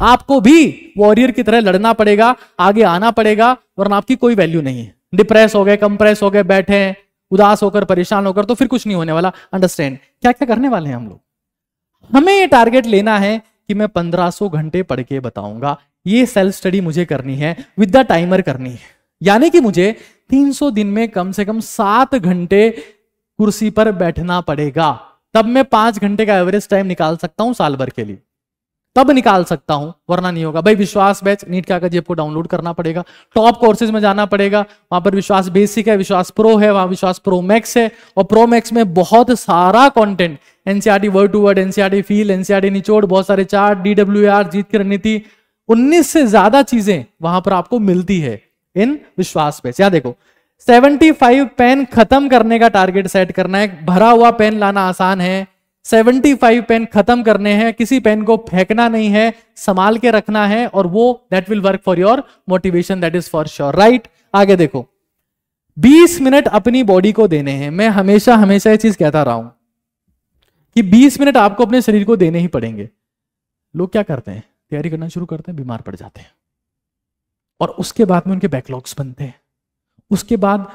आपको भी वॉरियर की तरह लड़ना पड़ेगा, आगे आना पड़ेगा, वरना आपकी कोई वैल्यू नहीं है। डिप्रेस हो गए, कंप्रेस हो गए, बैठे हैं उदास होकर, परेशान होकर, तो फिर कुछ नहीं होने वाला। अंडरस्टैंड क्या क्या करने वाले हैं हम लोग। हमें ये टारगेट लेना है कि मैं 1500 घंटे पढ़ के बताऊंगा। ये सेल्फ स्टडी मुझे करनी है, विद द टाइमर करनी है, यानी कि मुझे 300 दिन में कम से कम 7 घंटे कुर्सी पर बैठना पड़ेगा। तब मैं 5 घंटे का एवरेज टाइम निकाल सकता हूं साल भर के लिए, तब निकाल सकता हूं, वरना नहीं होगा। भाई विश्वास बैच नीट का कागज आपको डाउनलोड करना पड़ेगा, टॉप कोर्सेज में जाना पड़ेगा, वहां पर विश्वास बेसिक है, विश्वास प्रो है, वहां विश्वास प्रो मैक्स है, और प्रो मैक्स में बहुत सारा content, NCERT word to word, NCERT feel, NCERT निचोड़, बहुत सारे चार्ट, डीडब्ल्यूआर, जीत की रणनीति, 19 से ज्यादा चीजें वहां पर आपको मिलती है इन विश्वास बैच। या देखो 75 पेन खत्म करने का टारगेट सेट करना है। भरा हुआ पेन लाना आसान है, 75 पेन खत्म करने हैं, किसी पेन को फेंकना नहीं है, संभाल के रखना है, और वो that will work for your motivation, that is for sure, right. आगे देखो 20 मिनट अपनी बॉडी को देने हैं। मैं हमेशा हमेशा ये चीज कहता रहा हूं कि 20 मिनट आपको अपने शरीर को देने ही पड़ेंगे। लोग क्या करते हैं, तैयारी करना शुरू करते हैं, बीमार पड़ जाते हैं, और उसके बाद में उनके बैकलॉग्स बनते हैं। उसके बाद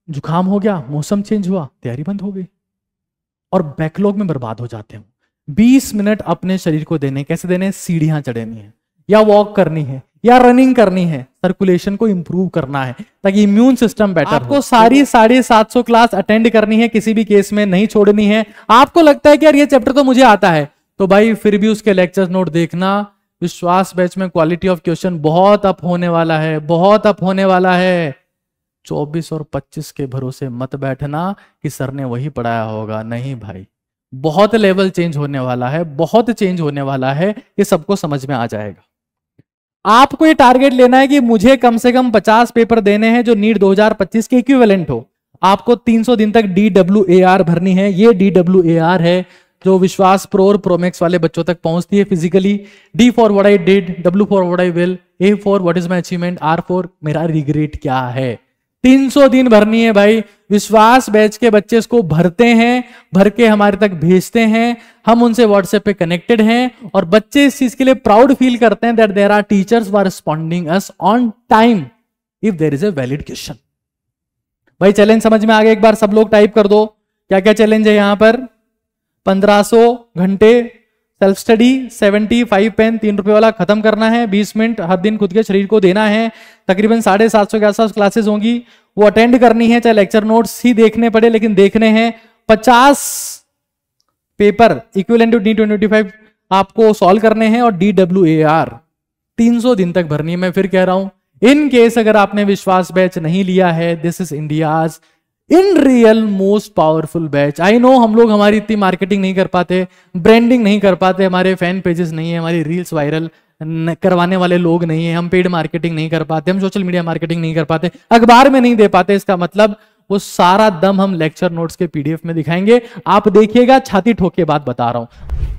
जुकाम हो गया, मौसम चेंज हुआ, तैयारी बंद हो गई, और बैकलॉग में बर्बाद हो जाते हैं। 20 मिनट अपने शरीर को देने, कैसे देने, सीढ़ियां चढ़नी है, या वॉक करनी है, या रनिंग करनी है, सर्कुलेशन को इंप्रूव करना है, ताकि इम्यून सिस्टम बेटर। आपको सारी 750 क्लास अटेंड करनी है, किसी भी केस में नहीं छोड़नी है। आपको लगता है कि यार ये चैप्टर तो मुझे आता है, तो भाई फिर भी उसके लेक्चर नोट देखना। विश्वास बैच में क्वालिटी ऑफ क्वेश्चन बहुत अप होने वाला है, बहुत अप होने वाला है। 24 और 25 के भरोसे मत बैठना कि सर ने वही पढ़ाया होगा, नहीं भाई, बहुत लेवल चेंज होने वाला है, बहुत चेंज होने वाला है, ये सबको समझ में आ जाएगा। आपको ये टारगेट लेना है कि मुझे कम से कम 50 पेपर देने हैं जो नीट 2025 के इक्विवेलेंट हो। आपको 300 दिन तक DWAR भरनी है। ये DWAR है जो विश्वास प्रो और प्रोमैक्स वाले बच्चों तक पहुंचती है physically. D for what I did, W for what I will, A for what is my achievement, R for मेरा रिग्रेट क्या है। 300 दिन भरनी है भाई। विश्वास बैच के बच्चे इसको भरते हैं, भर के हमारे तक भेजते हैं, हम उनसे व्हाट्सएप पे कनेक्टेड हैं, और बच्चे इस चीज के लिए प्राउड फील करते हैं that there are teachers who are responding us on time if there is a valid question. भाई चैलेंज समझ में आ गया? एक बार सब लोग टाइप कर दो क्या क्या चैलेंज है यहां पर। 1500 घंटे सेल्फ स्टडी, 75 पेन 3 रुपए वाला खत्म करना है, 20 मिनट हर दिन खुद के शरीर को देना है। तकरीबन 750 के आसपास क्लासेस होंगी, वो अटेंड करनी है, चाहे लेक्चर नोट्स ही देखने पड़े लेकिन देखने हैं। 50 पेपर इक्विवेलेंट टू D25 आपको सॉल्व करने हैं, और DWAR 300 दिन तक भरनी है। मैं फिर कह रहा हूं, इन केस अगर आपने विश्वास बैच नहीं लिया है, this is India's in real most powerful batch. I know हम लोग हमारी इतनी मार्केटिंग नहीं कर पाते, ब्रांडिंग नहीं कर पाते, हमारे फैन पेजेस नहीं है, हमारी रील्स वायरल करवाने वाले लोग नहीं है, हम पेड मार्केटिंग नहीं कर पाते, हम सोशल मीडिया मार्केटिंग नहीं कर पाते, अखबार में नहीं दे पाते। इसका मतलब वो सारा दम हम लेक्चर नोट्स के PDF में दिखाएंगे। आप देखिएगा, छाती ठोक के बात बता रहा हूं।